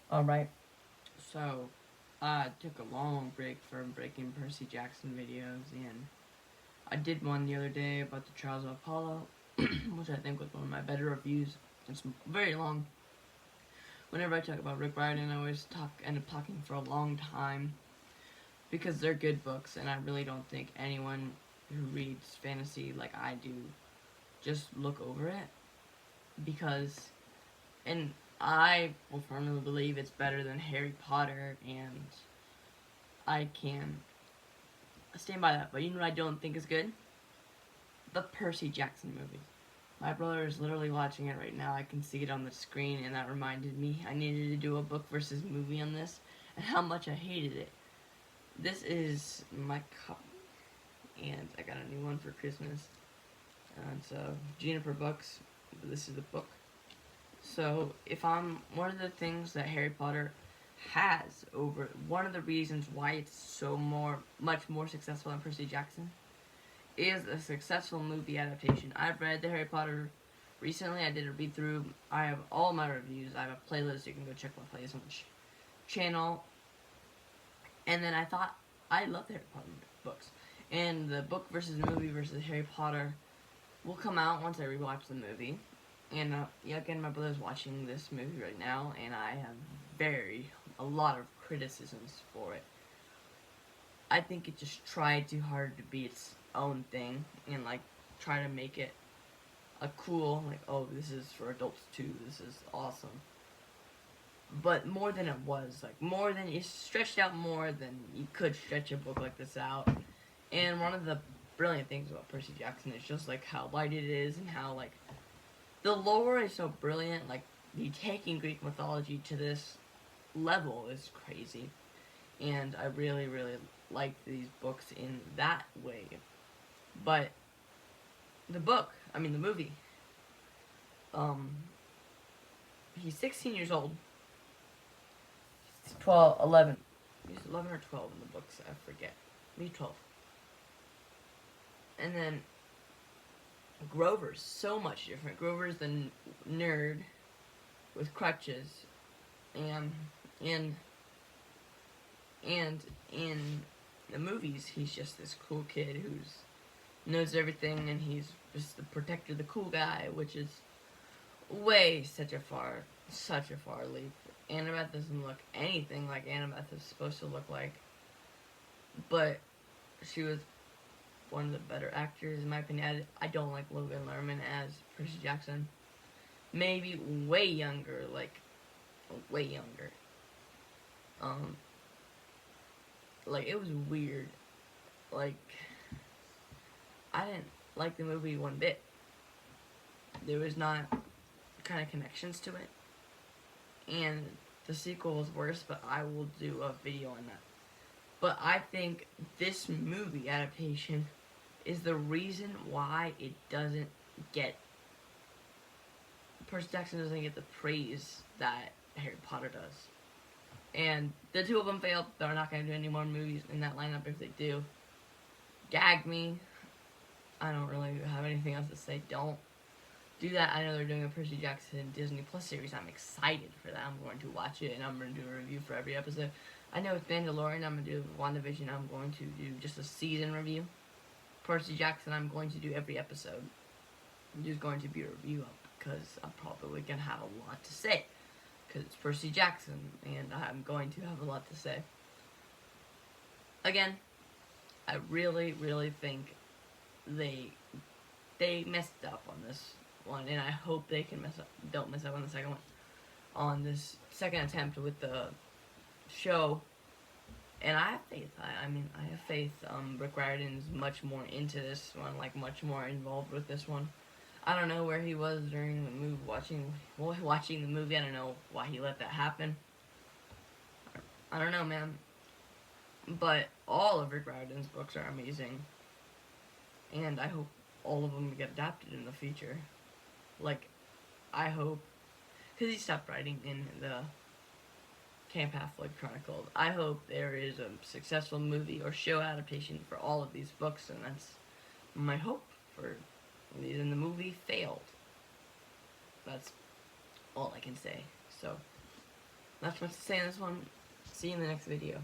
Alright, so I took a long break from breaking Percy Jackson videos, and I did one the other day about the Trials of Apollo, which I think was one of my better reviews. It's very long. Whenever I talk about Rick Riordan, I always end up talking for a long time because they're good books, and I really don't think anyone who reads fantasy like I do just look over it because, and I will firmly believe it's better than Harry Potter, and I can stand by that. But you know what I don't think is good? The Percy Jackson movie. My brother is literally watching it right now. I can see it on the screen, and that reminded me I needed to do a book versus movie on this, and how much I hated it. This is my cup, and I got a new one for Christmas. And so, Juniper Books, this is the book. So, if I'm one of the things that Harry Potter has over one of the reasons why it's much more successful than Percy Jackson is a successful movie adaptation. I've read the Harry Potter recently. I did a read through. I have all my reviews. I have a playlist. You can go check my playlist on the channel. And then I thought I love the Harry Potter books, and the book versus the movie versus Harry Potter will come out once I rewatch the movie. And yeah, again, my brother's watching this movie right now, and I have a lot of criticisms for it. I think it just tried too hard to be its own thing, and like try to make it a cool, like, oh, this is for adults too, this is awesome. But more than it was, like more than you stretched out more than you could stretch a book like this out. And one of the brilliant things about Percy Jackson is just like how light it is, and how like the lore is so brilliant. Like the taking Greek mythology to this level is crazy, and I really, really like these books in that way. But the movie, um, he's 16 years old. He's 12, 11. He's 11 or 12 in the books, I forget. Maybe 12. And then Grover's so much different. Grover's the nerd with crutches, and and and in the movies he's just this cool kid who's knows everything, and he's just the protector, the cool guy, which is way such a far leap. Annabeth doesn't look anything like Annabeth is supposed to look like, but she was one of the better actors in my opinion. I don't like Logan Lerman as Percy Jackson. Maybe way younger, like way younger. Um, like it was weird. Like I didn't like the movie one bit. There was not kind of connections to it, and the sequel was worse. But I will do a video on that. But I think this movie adaptation is the reason why it doesn't get Percy Jackson doesn't get the praise that Harry Potter does. And the two of them failed. They're not going to do any more movies in that lineup. If they do, gag me. I don't really have anything else to say. Don't do that. I know they're doing a Percy Jackson Disney Plus series. I'm excited for that. I'm going to watch it, and I'm going to do a review for every episode. I know with Mandalorian, I'm going to do WandaVision. I'm going to do just a season review. Percy Jackson, I'm going to do every episode. There's going to be a review up because I'm probably going to have a lot to say. Because it's Percy Jackson, and I'm going to have a lot to say. Again, I really, really think they messed up on this one, and I hope they can don't mess up on the second one. On this second attempt with the show, and I have faith. I have faith. Rick Riordan's much more into this one, like much more involved with this one. I don't know where he was during the movie, watching the movie. I don't know why he let that happen. I don't know, man. But all of Rick Riordan's books are amazing, and I hope all of them get adapted in the future. Like, I hope, because he stopped writing in the Camp Half-Blood Chronicles. I hope there is a successful movie or show adaptation for all of these books, and that's my hope for these. And the movie failed. That's all I can say. So, That's much to say in this one. See you in the next video.